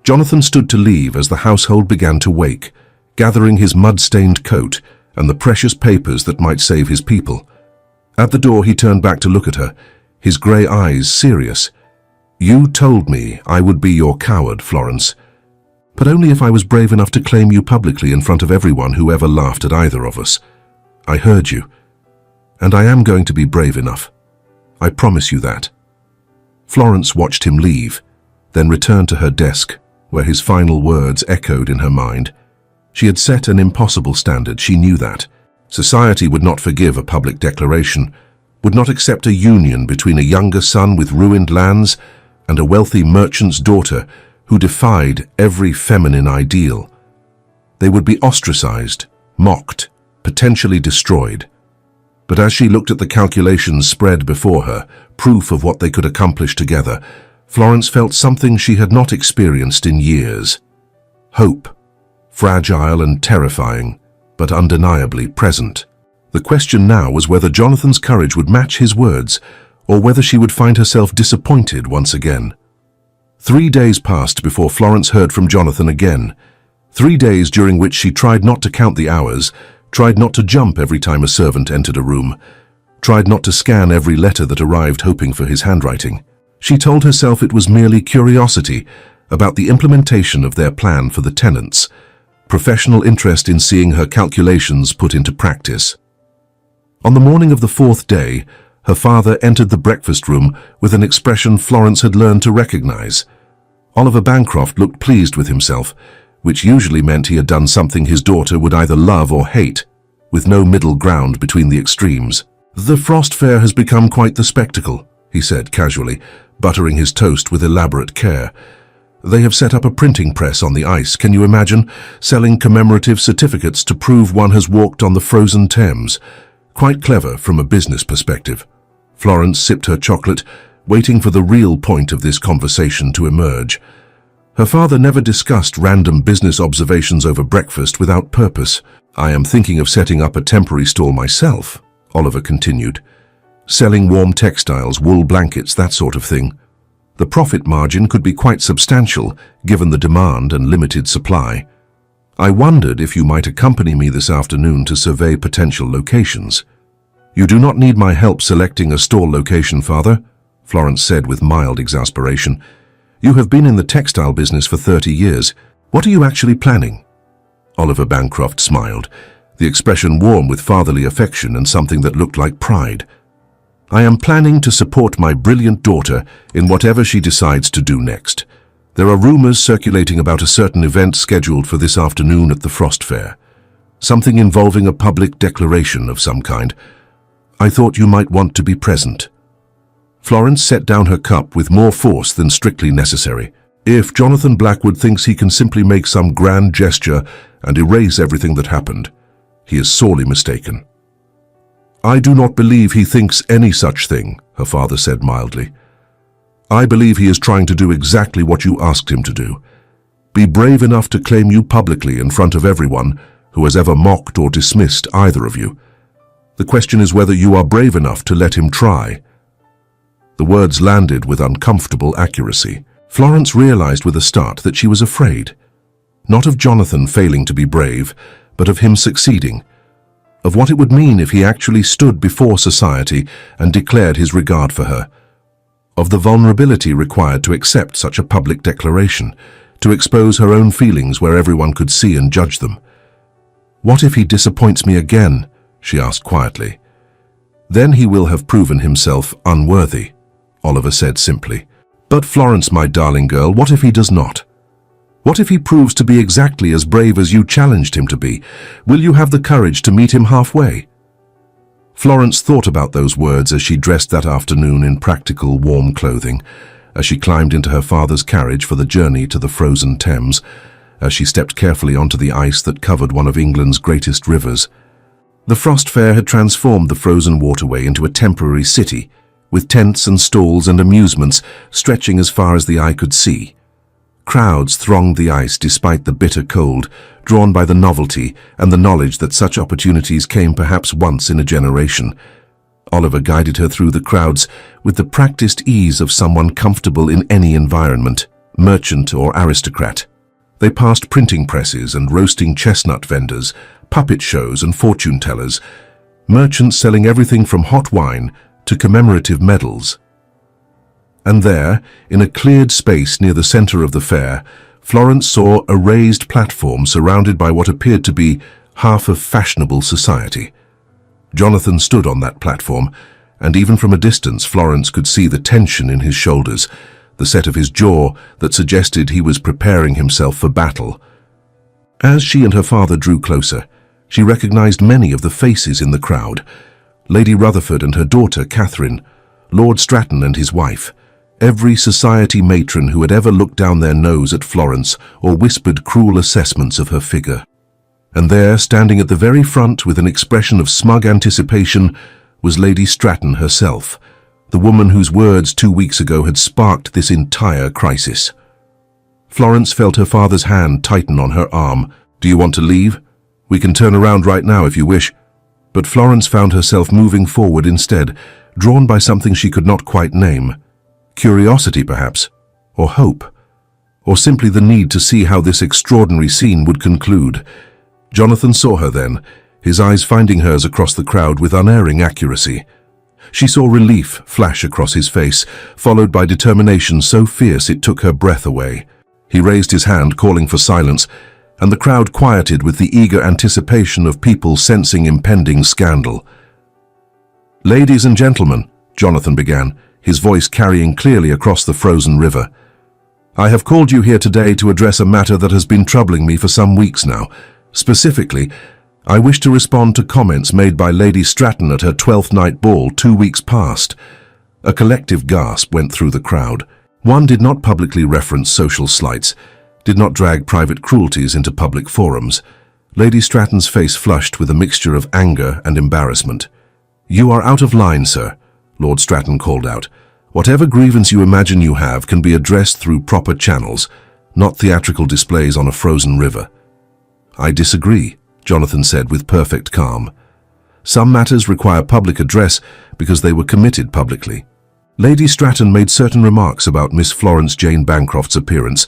Jonathan stood to leave as the household began to wake, gathering his mud-stained coat and the precious papers that might save his people. At the door he turned back to look at her, his grey eyes serious. "You told me I would be your coward, Florence, but only if I was brave enough to claim you publicly in front of everyone who ever laughed at either of us. I heard you, and I am going to be brave enough. I promise you that." Florence watched him leave, then returned to her desk, where his final words echoed in her mind. She had set an impossible standard, she knew that. Society would not forgive a public declaration, would not accept a union between a younger son with ruined lands and a wealthy merchant's daughter who defied every feminine ideal. They would be ostracized, mocked, potentially destroyed. But as she looked at the calculations spread before her, proof of what they could accomplish together, Florence felt something she had not experienced in years. Hope, fragile and terrifying, but undeniably present. The question now was whether Jonathan's courage would match his words, or whether she would find herself disappointed once again. 3 days passed before Florence heard from Jonathan again. 3 days during which she tried not to count the hours, tried not to jump every time a servant entered a room, tried not to scan every letter that arrived hoping for his handwriting. She told herself it was merely curiosity about the implementation of their plan for the tenants, professional interest in seeing her calculations put into practice. On the morning of the 4th day, her father entered the breakfast room with an expression Florence had learned to recognize. Oliver Bancroft looked pleased with himself, which usually meant he had done something his daughter would either love or hate, with no middle ground between the extremes. "The Frost Fair has become quite the spectacle," he said casually, buttering his toast with elaborate care. "They have set up a printing press on the ice, can you imagine? Selling commemorative certificates to prove one has walked on the frozen Thames. Quite clever from a business perspective." Florence sipped her chocolate, waiting for the real point of this conversation to emerge. Her father never discussed random business observations over breakfast without purpose. "I am thinking of setting up a temporary stall myself," Oliver continued. "Selling warm textiles, wool blankets, that sort of thing. The profit margin could be quite substantial, given the demand and limited supply." I wondered if you might accompany me this afternoon to survey potential locations. You do not need my help selecting a store location, Father, Florence said with mild exasperation. You have been in the textile business for 30 years. What are you actually planning? Oliver Bancroft smiled, the expression warm with fatherly affection and something that looked like pride. I am planning to support my brilliant daughter in whatever she decides to do next. There are rumors circulating about a certain event scheduled for this afternoon at the Frost Fair. Something involving a public declaration of some kind. I thought you might want to be present. Florence set down her cup with more force than strictly necessary. If Jonathan Blackwood thinks he can simply make some grand gesture and erase everything that happened, he is sorely mistaken. I do not believe he thinks any such thing, her father said mildly. I believe he is trying to do exactly what you asked him to do. Be brave enough to claim you publicly in front of everyone who has ever mocked or dismissed either of you. The question is whether you are brave enough to let him try. The words landed with uncomfortable accuracy. Florence realized with a start that she was afraid. Not of Jonathan failing to be brave, but of him succeeding. Of what it would mean if he actually stood before society and declared his regard for her. Of the vulnerability required to accept such a public declaration, to expose her own feelings where everyone could see and judge them. What if he disappoints me again? She asked quietly. Then he will have proven himself unworthy, Oliver said simply. But Florence, my darling girl, what if he does not? What if he proves to be exactly as brave as you challenged him to be? Will you have the courage to meet him halfway? Florence thought about those words as she dressed that afternoon in practical, warm clothing, as she climbed into her father's carriage for the journey to the frozen Thames, as she stepped carefully onto the ice that covered one of England's greatest rivers. The Frost Fair had transformed the frozen waterway into a temporary city, with tents and stalls and amusements stretching as far as the eye could see. Crowds thronged the ice despite the bitter cold, drawn by the novelty and the knowledge that such opportunities came perhaps once in a generation. Oliver guided her through the crowds with the practiced ease of someone comfortable in any environment, merchant or aristocrat. They passed printing presses and roasting chestnut vendors, puppet shows and fortune tellers, merchants selling everything from hot wine to commemorative medals. And there, in a cleared space near the center of the fair, Florence saw a raised platform surrounded by what appeared to be half of fashionable society. Jonathan stood on that platform, and even from a distance Florence could see the tension in his shoulders, the set of his jaw that suggested he was preparing himself for battle. As she and her father drew closer, she recognized many of the faces in the crowd. Lady Rutherford and her daughter, Catherine, Lord Stratton and his wife, every society matron who had ever looked down their nose at Florence or whispered cruel assessments of her figure. And there, standing at the very front with an expression of smug anticipation, was Lady Stratton herself, the woman whose words 2 weeks ago had sparked this entire crisis. Florence felt her father's hand tighten on her arm. Do you want to leave? We can turn around right now if you wish. But Florence found herself moving forward instead, drawn by something she could not quite name. Curiosity, perhaps, or hope, or simply the need to see how this extraordinary scene would conclude. Jonathan saw her then, his eyes finding hers across the crowd with unerring accuracy. She saw relief flash across his face, followed by determination so fierce it took her breath away. He raised his hand, calling for silence, and the crowd quieted with the eager anticipation of people sensing impending scandal. "Ladies and gentlemen," Jonathan began, his voice carrying clearly across the frozen river, "I have called you here today to address a matter that has been troubling me for some weeks now. Specifically, I wish to respond to comments made by Lady Stratton at her 12th night ball 2 weeks past." A collective gasp went through the crowd. One did not publicly reference social slights, did not drag private cruelties into public forums. Lady Stratton's face flushed with a mixture of anger and embarrassment. "You are out of line, sir," Lord Stratton called out. "Whatever grievance you imagine you have can be addressed through proper channels, not theatrical displays on a frozen river." "I disagree," Jonathan said with perfect calm. "Some matters require public address because they were committed publicly." Lady Stratton made certain remarks about Miss Florence Jane Bancroft's appearance,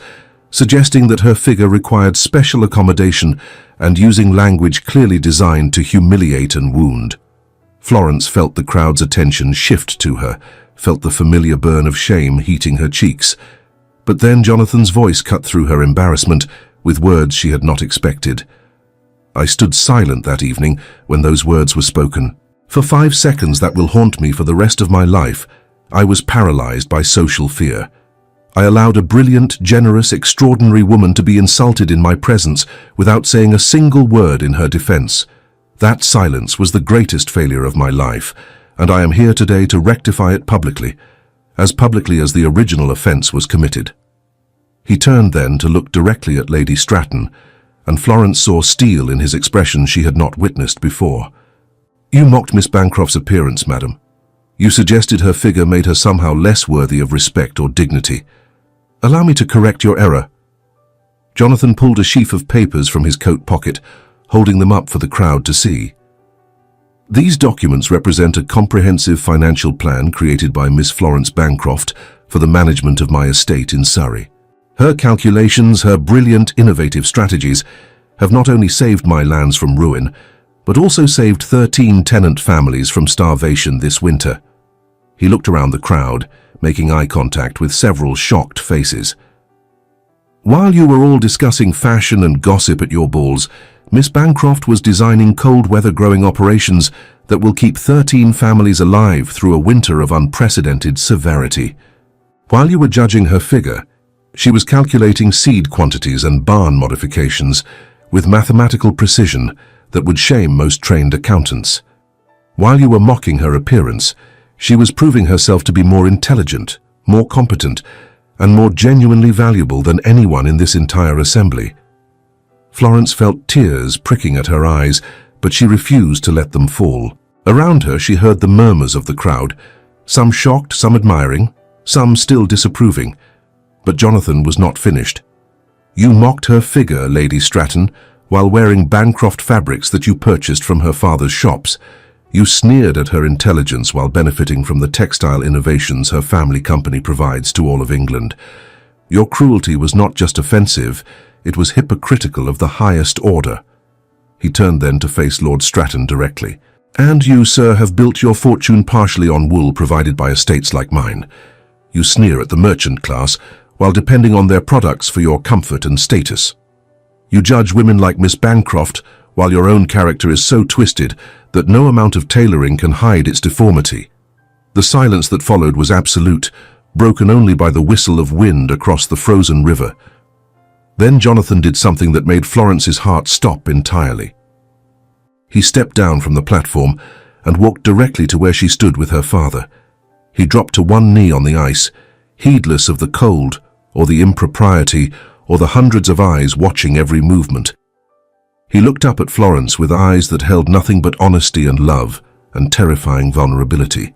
suggesting that her figure required special accommodation and using language clearly designed to humiliate and wound. Florence felt the crowd's attention shift to her, felt the familiar burn of shame heating her cheeks. But then Jonathan's voice cut through her embarrassment with words she had not expected. I stood silent that evening when those words were spoken. For 5 seconds that will haunt me for the rest of my life. I was paralyzed by social fear. I allowed a brilliant, generous, extraordinary woman to be insulted in my presence without saying a single word in her defense. That silence was the greatest failure of my life, and I am here today to rectify it publicly as the original offense was committed. He turned then to look directly at Lady Stratton, and Florence saw steel in his expression she had not witnessed before. You mocked Miss Bancroft's appearance, madam. You suggested her figure made her somehow less worthy of respect or dignity. Allow me to correct your error. Jonathan pulled a sheaf of papers from his coat pocket, holding them up for the crowd to see. These documents represent a comprehensive financial plan created by Miss Florence Bancroft for the management of my estate in Surrey. Her calculations, her brilliant, innovative strategies have not only saved my lands from ruin, but also saved 13 tenant families from starvation this winter. He looked around the crowd, making eye contact with several shocked faces. While you were all discussing fashion and gossip at your balls, Miss Bancroft was designing cold-weather growing operations that will keep 13 families alive through a winter of unprecedented severity. While you were judging her figure, she was calculating seed quantities and barn modifications with mathematical precision that would shame most trained accountants. While you were mocking her appearance, she was proving herself to be more intelligent, more competent, and more genuinely valuable than anyone in this entire assembly. Florence felt tears pricking at her eyes, but she refused to let them fall. Around her she heard the murmurs of the crowd, some shocked, some admiring, some still disapproving. But Jonathan was not finished. You mocked her figure, Lady Stratton, while wearing Bancroft fabrics that you purchased from her father's shops. You sneered at her intelligence while benefiting from the textile innovations her family company provides to all of England. Your cruelty was not just offensive, it was hypocritical of the highest order. He turned then to face Lord Stratton directly. And you, sir, have built your fortune partially on wool provided by estates like mine. You sneer at the merchant class while depending on their products for your comfort and status. You judge women like Miss Bancroft while your own character is so twisted that no amount of tailoring can hide its deformity. The silence that followed was absolute, broken only by the whistle of wind across the frozen river. Then Jonathan did something that made Florence's heart stop entirely. He stepped down from the platform and walked directly to where she stood with her father. He dropped to one knee on the ice, heedless of the cold or the impropriety or the hundreds of eyes watching every movement. He looked up at Florence with eyes that held nothing but honesty and love and terrifying vulnerability.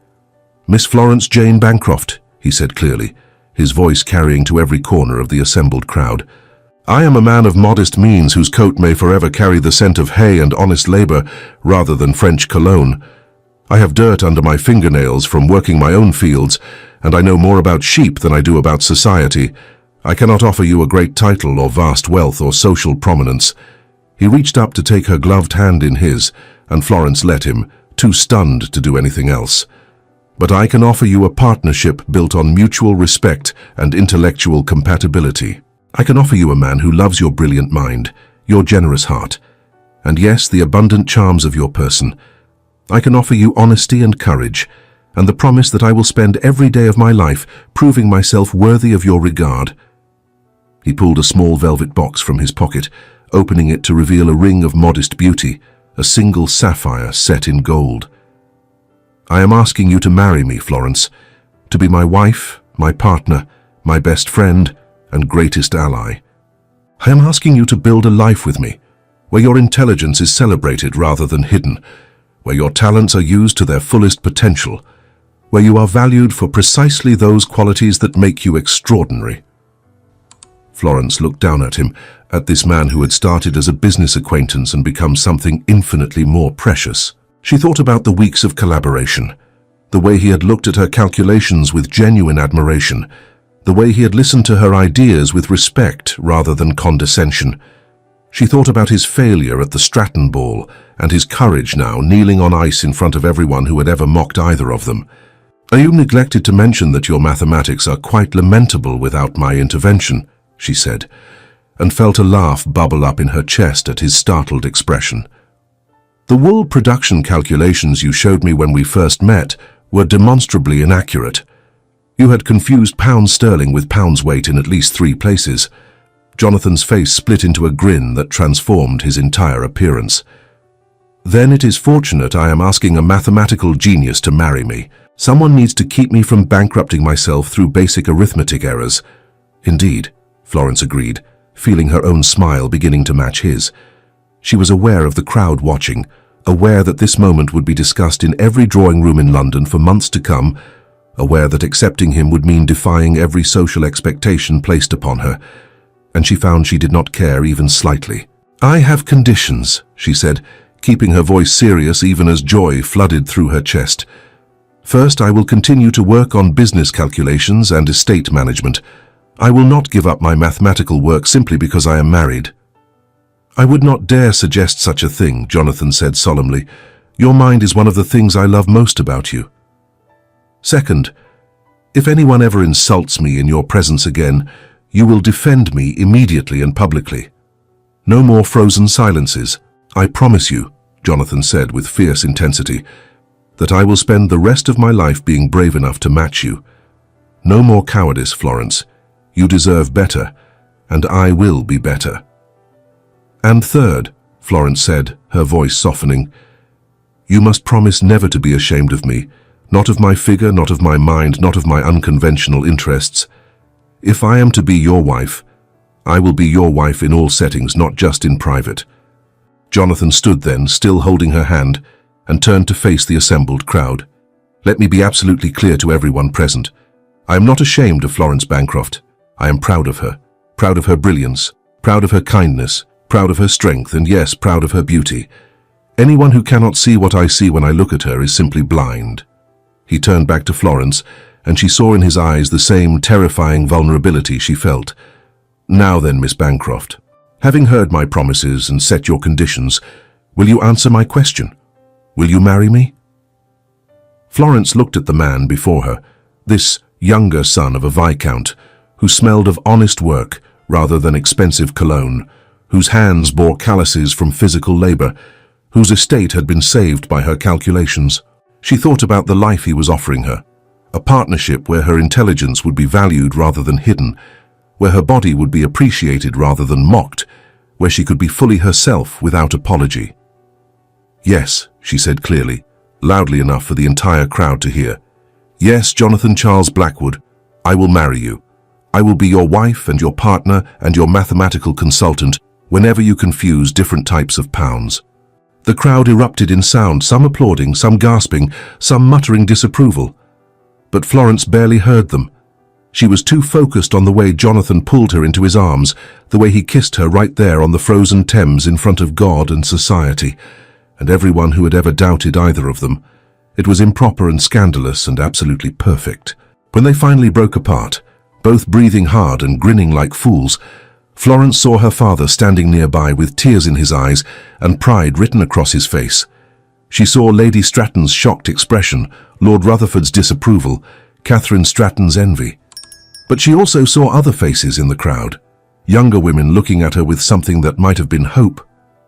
Miss Florence Jane Bancroft, he said clearly, his voice carrying to every corner of the assembled crowd. I am a man of modest means whose coat may forever carry the scent of hay and honest labor rather than French cologne. I have dirt under my fingernails from working my own fields, and I know more about sheep than I do about society. I cannot offer you a great title or vast wealth or social prominence. He reached up to take her gloved hand in his, and Florence let him, too stunned to do anything else. But I can offer you a partnership built on mutual respect and intellectual compatibility. I can offer you a man who loves your brilliant mind, your generous heart, and yes, the abundant charms of your person. I can offer you honesty and courage, and the promise that I will spend every day of my life proving myself worthy of your regard. He pulled a small velvet box from his pocket, opening it to reveal a ring of modest beauty, a single sapphire set in gold. I am asking you to marry me, Florence, to be my wife, my partner, my best friend, and greatest ally. I am asking you to build a life with me, where your intelligence is celebrated rather than hidden, where your talents are used to their fullest potential, where you are valued for precisely those qualities that make you extraordinary. Florence looked down at him, at this man who had started as a business acquaintance and become something infinitely more precious. She thought about the weeks of collaboration, the way he had looked at her calculations with genuine admiration, the way he had listened to her ideas with respect rather than condescension. She thought about his failure at the Stratton ball and his courage now kneeling on ice in front of everyone who had ever mocked either of them. "You neglected to mention that your mathematics are quite lamentable without my intervention," she said, and felt a laugh bubble up in her chest at his startled expression. "The wool production calculations you showed me when we first met were demonstrably inaccurate. You had confused pounds sterling with pounds weight in at least 3 places." Jonathan's face split into a grin that transformed his entire appearance. "Then it is fortunate I am asking a mathematical genius to marry me. Someone needs to keep me from bankrupting myself through basic arithmetic errors." "Indeed," Florence agreed, feeling her own smile beginning to match his. She was aware of the crowd watching, aware that this moment would be discussed in every drawing room in London for months to come, aware that accepting him would mean defying every social expectation placed upon her, and she found she did not care even slightly. "I have conditions," she said, keeping her voice serious even as joy flooded through her chest. "First, I will continue to work on business calculations and estate management. I will not give up my mathematical work simply because I am married." "I would not dare suggest such a thing," Jonathan said solemnly. "Your mind is one of the things I love most about you. Second, if anyone ever insults me in your presence again, you will defend me immediately and publicly. No more frozen silences. I promise you," Jonathan said with fierce intensity, "that I will spend the rest of my life being brave enough to match you. No more cowardice, Florence. You deserve better, and I will be better." "And third," Florence said, her voice softening, "you must promise never to be ashamed of me, not of my figure, not of my mind, not of my unconventional interests. If I am to be your wife, I will be your wife in all settings, not just in private." Jonathan stood then, still holding her hand, and turned to face the assembled crowd. "Let me be absolutely clear to everyone present. I am not ashamed of Florence Bancroft. I am proud of her brilliance, proud of her kindness, proud of her strength, and yes, proud of her beauty. Anyone who cannot see what I see when I look at her is simply blind." He turned back to Florence, and she saw in his eyes the same terrifying vulnerability she felt. "Now then, Miss Bancroft, having heard my promises and set your conditions, will you answer my question? Will you marry me?" Florence looked at the man before her, this younger son of a viscount, who smelled of honest work rather than expensive cologne, whose hands bore calluses from physical labor, whose estate had been saved by her calculations. She thought about the life he was offering her, a partnership where her intelligence would be valued rather than hidden, where her body would be appreciated rather than mocked, where she could be fully herself without apology. "Yes," she said clearly, loudly enough for the entire crowd to hear. "Yes, Jonathan Charles Blackwood, I will marry you. I will be your wife and your partner and your mathematical consultant whenever you confuse different types of pounds." The crowd erupted in sound, some applauding, some gasping, some muttering disapproval. But Florence barely heard them. She was too focused on the way Jonathan pulled her into his arms, the way he kissed her right there on the frozen Thames in front of God and society, and everyone who had ever doubted either of them. It was improper and scandalous and absolutely perfect. When they finally broke apart, both breathing hard and grinning like fools, Florence saw her father standing nearby with tears in his eyes and pride written across his face. She saw Lady Stratton's shocked expression, Lord Rutherford's disapproval, Catherine Stratton's envy. But she also saw other faces in the crowd, younger women looking at her with something that might have been hope,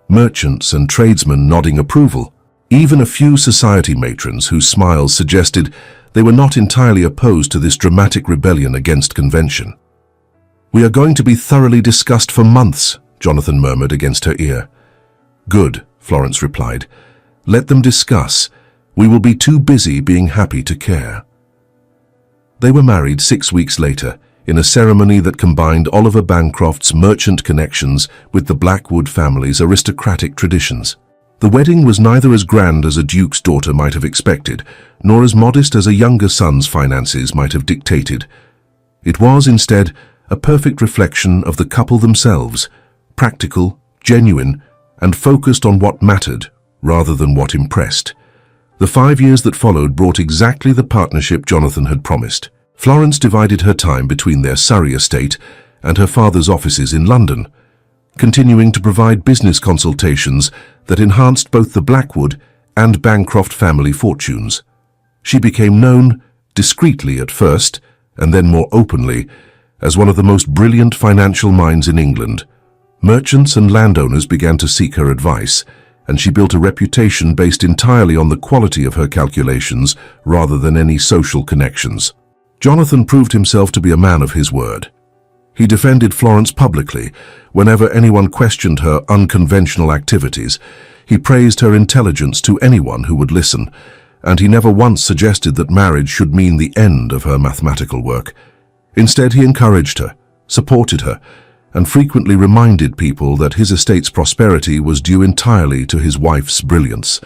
merchants and tradesmen nodding approval, even a few society matrons whose smiles suggested they were not entirely opposed to this dramatic rebellion against convention. "We are going to be thoroughly discussed for months," Jonathan murmured against her ear. "Good," Florence replied. "Let them discuss. We will be too busy being happy to care." They were married 6 weeks later, in a ceremony that combined Oliver Bancroft's merchant connections with the Blackwood family's aristocratic traditions. The wedding was neither as grand as a duke's daughter might have expected, nor as modest as a younger son's finances might have dictated. It was, instead, a perfect reflection of the couple themselves, practical, genuine, and focused on what mattered rather than what impressed. The 5 years that followed brought exactly the partnership Jonathan had promised. Florence divided her time between their Surrey estate and her father's offices in London, continuing to provide business consultations that enhanced both the Blackwood and Bancroft family fortunes. She became known, discreetly at first, and then more openly, as one of the most brilliant financial minds in England. Merchants and landowners began to seek her advice, and she built a reputation based entirely on the quality of her calculations rather than any social connections. Jonathan proved himself to be a man of his word. He defended Florence publicly whenever anyone questioned her unconventional activities. He praised her intelligence to anyone who would listen, and he never once suggested that marriage should mean the end of her mathematical work. Instead, he encouraged her, supported her, and frequently reminded people that his estate's prosperity was due entirely to his wife's brilliance.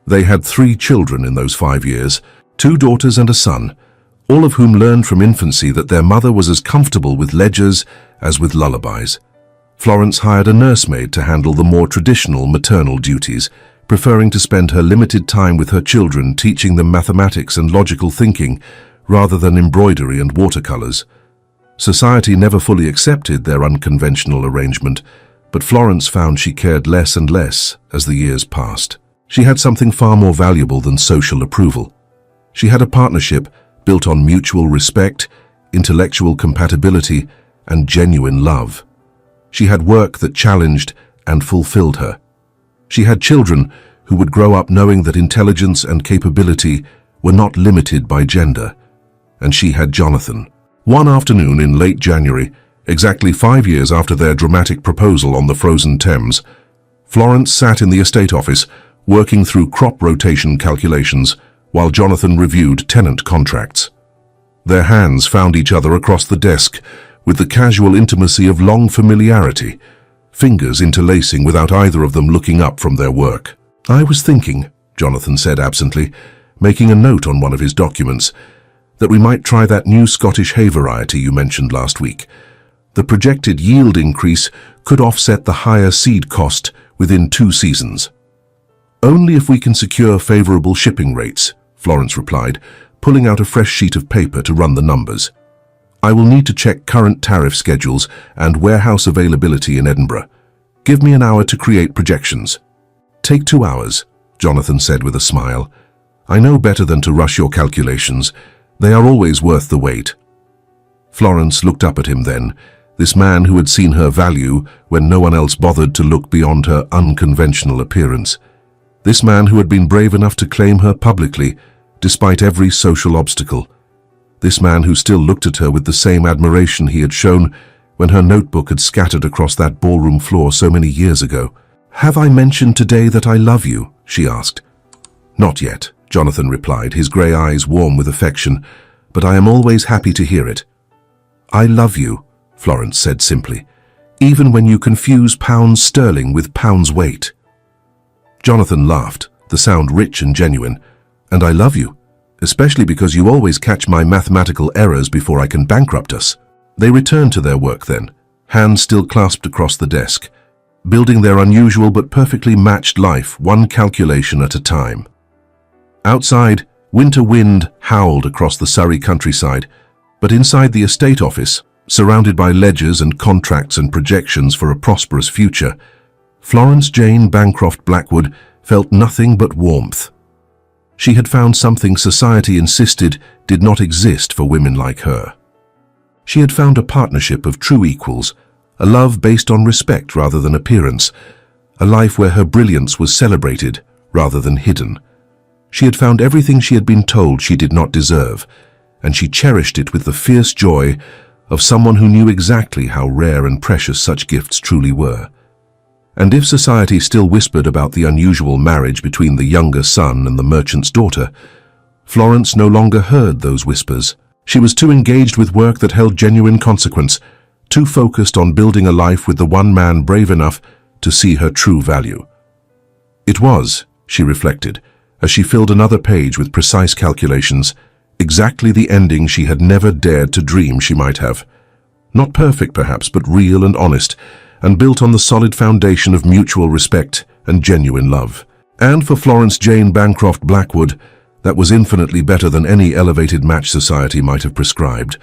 They had 3 children in those 5 years, 2 daughters and a son, all of whom learned from infancy that their mother was as comfortable with ledgers as with lullabies. Florence hired a nursemaid to handle the more traditional maternal duties, preferring to spend her limited time with her children teaching them mathematics and logical thinking rather than embroidery and watercolors. Society never fully accepted their unconventional arrangement, but Florence found she cared less and less as the years passed. She had something far more valuable than social approval. She had a partnership built on mutual respect, intellectual compatibility, and genuine love. She had work that challenged and fulfilled her. She had children who would grow up knowing that intelligence and capability were not limited by gender. And she had Jonathan. One afternoon in late January, exactly 5 years after their dramatic proposal on the frozen Thames, Florence sat in the estate office working through crop rotation calculations while Jonathan reviewed tenant contracts. Their hands found each other across the desk with the casual intimacy of long familiarity, fingers interlacing without either of them looking up from their work. "I was thinking," Jonathan said absently, making a note on one of his documents, "that we might try that new Scottish hay variety you mentioned last week. The projected yield increase could offset the higher seed cost within 2 seasons." "Only if we can secure favorable shipping rates," Florence replied, pulling out a fresh sheet of paper to run the numbers. "I will need to check current tariff schedules and warehouse availability in Edinburgh. Give me an hour to create projections." "Take 2 hours," Jonathan said with a smile. "I know better than to rush your calculations. They are always worth the wait." Florence looked up at him then, this man who had seen her value when no one else bothered to look beyond her unconventional appearance. This man who had been brave enough to claim her publicly, despite every social obstacle. This man who still looked at her with the same admiration he had shown when her notebook had scattered across that ballroom floor so many years ago. "Have I mentioned today that I love you?" she asked. "Not yet," Jonathan replied, his grey eyes warm with affection, "but I am always happy to hear it." "I love you," Florence said simply, "even when you confuse pounds sterling with pounds weight." Jonathan laughed, the sound rich and genuine. "And I love you, especially because you always catch my mathematical errors before I can bankrupt us." They returned to their work then, hands still clasped across the desk, building their unusual but perfectly matched life one calculation at a time. Outside, winter wind howled across the Surrey countryside, but inside the estate office, surrounded by ledgers and contracts and projections for a prosperous future, Florence Jane Bancroft Blackwood felt nothing but warmth. She had found something society insisted did not exist for women like her. She had found a partnership of true equals, a love based on respect rather than appearance, a life where her brilliance was celebrated rather than hidden. She had found everything she had been told she did not deserve, and she cherished it with the fierce joy of someone who knew exactly how rare and precious such gifts truly were. And if society still whispered about the unusual marriage between the younger son and the merchant's daughter, Florence no longer heard those whispers. She was too engaged with work that held genuine consequence, too focused on building a life with the one man brave enough to see her true value. It was, she reflected, as she filled another page with precise calculations, exactly the ending she had never dared to dream she might have. Not perfect, perhaps, but real and honest, and built on the solid foundation of mutual respect and genuine love. And for Florence Jane Bancroft Blackwood, That was infinitely better than any elevated match society might have prescribed.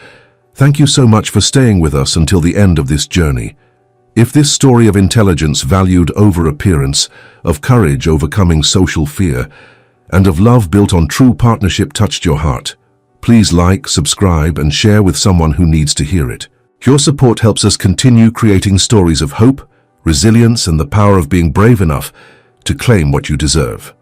Thank you so much for staying with us until the end of this journey. If this story of intelligence valued over appearance, of courage overcoming social fear, and of love built on true partnership touched your heart, please like, subscribe, and share with someone who needs to hear it. Your support helps us continue creating stories of hope, resilience, and the power of being brave enough to claim what you deserve.